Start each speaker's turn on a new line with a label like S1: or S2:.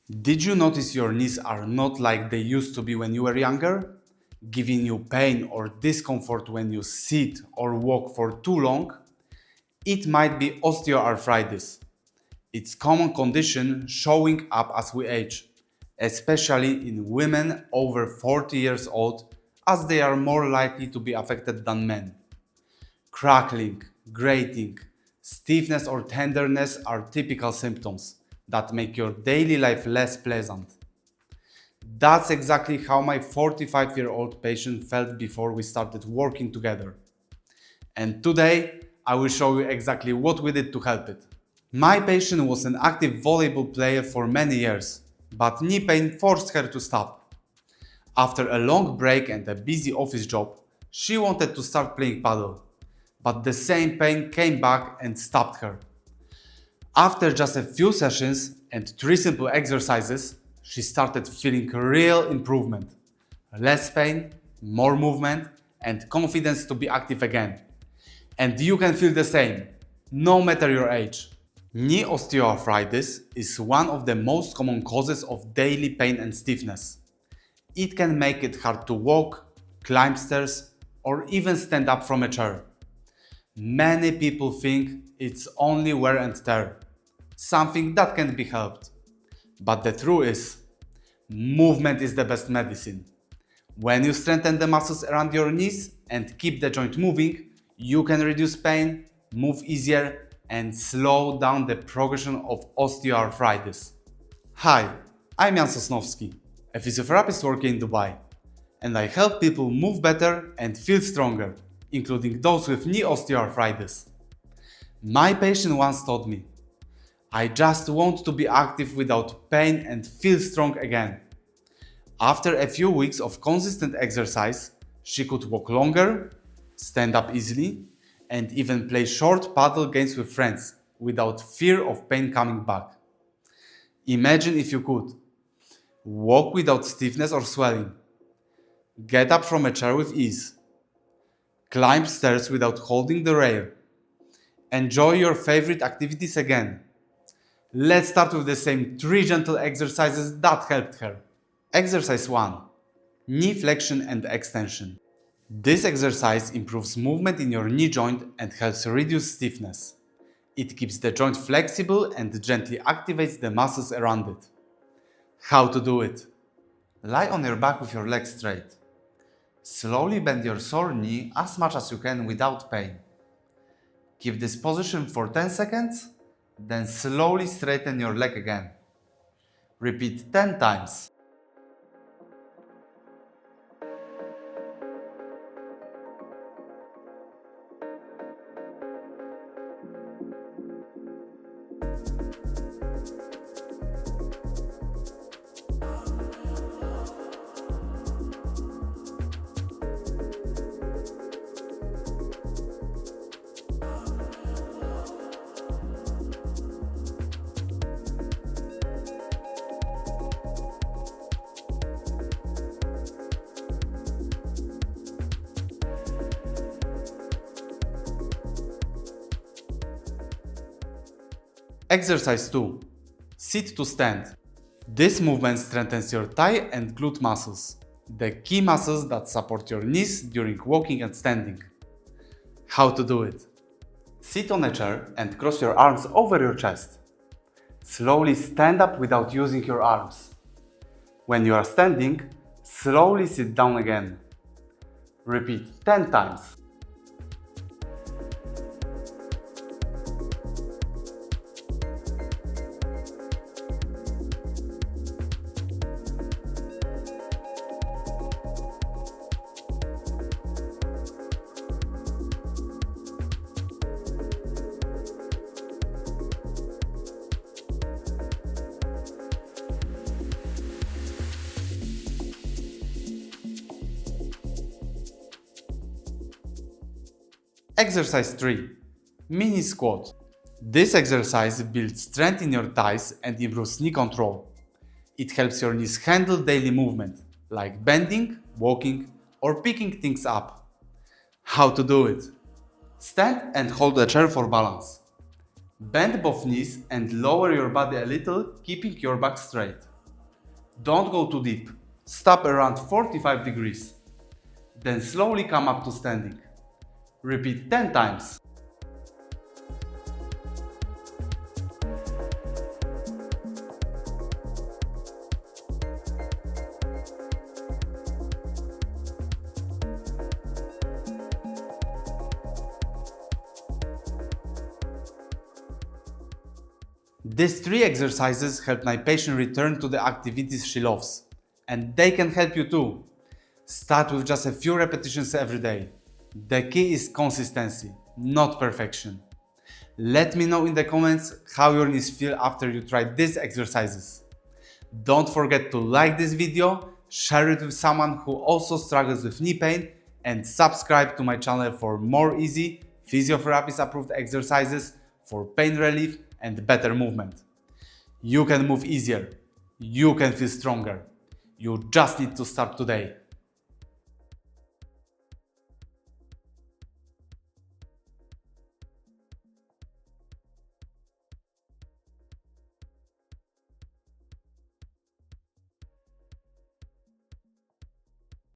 S1: Did you notice your knees are not like they used to be when you were younger? Giving you pain or discomfort when you sit or walk for too long? It might be osteoarthritis. It's a common condition showing up as we age, especially in women over 40 years old, as they are more likely to be affected than men. Crackling, grating, stiffness or tenderness are typical symptoms that make your daily life less pleasant. That's exactly how my 45-year-old patient felt before we started working together. And today, I will show you exactly what we did to help it. My patient was an active volleyball player for many years, but knee pain forced her to stop. After a long break and a busy office job, she wanted to start playing padel, but the same pain came back and stopped her. After just a few sessions and 3 simple exercises, she started feeling real improvement. Less pain, more movement, and confidence to be active again. And you can feel the same, no matter your age. Knee osteoarthritis is one of the most common causes of daily pain and stiffness. It can make it hard to walk, climb stairs, or even stand up from a chair. Many people think it's only wear and tear, something that can be helped. But the truth is, movement is the best medicine. When you strengthen the muscles around your knees and keep the joint moving, you can reduce pain, move easier, and slow down the progression of osteoarthritis. Hi, I'm Jan Sosnowski, a physiotherapist working in Dubai, and I help people move better and feel stronger, including those with knee osteoarthritis. My patient once told me, "I just want to be active without pain and feel strong again." After a few weeks of consistent exercise, she could walk longer, stand up easily, and even play short paddle games with friends without fear of pain coming back. Imagine if you could. Walk without stiffness or swelling. Get up from a chair with ease. Climb stairs without holding the rail. Enjoy your favorite activities again. Let's start with the same 3 gentle exercises that helped her. Exercise 1. Knee flexion and extension. This exercise improves movement in your knee joint and helps reduce stiffness. It keeps the joint flexible and gently activates the muscles around it. How to do it? Lie on your back with your legs straight. Slowly bend your sore knee as much as you can without pain. Keep this position for 10 seconds, then slowly straighten your leg again. Repeat 10 times. Exercise 2. Sit to stand. This movement strengthens your thigh and glute muscles, the key muscles that support your knees during walking and standing. How to do it? Sit on a chair and cross your arms over your chest. Slowly stand up without using your arms. When you are standing, slowly sit down again. Repeat 10 times. Exercise 3. Mini squat. This exercise builds strength in your thighs and improves knee control. It helps your knees handle daily movement, like bending, walking, or picking things up. How to do it? Stand and hold a chair for balance. Bend both knees and lower your body a little, keeping your back straight. Don't go too deep. Stop around 45 degrees. Then slowly come up to standing. Repeat 10 times. These 3 exercises help my patient return to the activities she loves. And they can help you too. Start with just a few repetitions every day. The key is consistency, not perfection. Let me know in the comments how your knees feel after you try these exercises. Don't forget to like this video, share it with someone who also struggles with knee pain, and subscribe to my channel for more easy, physiotherapist approved exercises for pain relief and better movement. You can move easier. You can feel stronger. You just need to start today.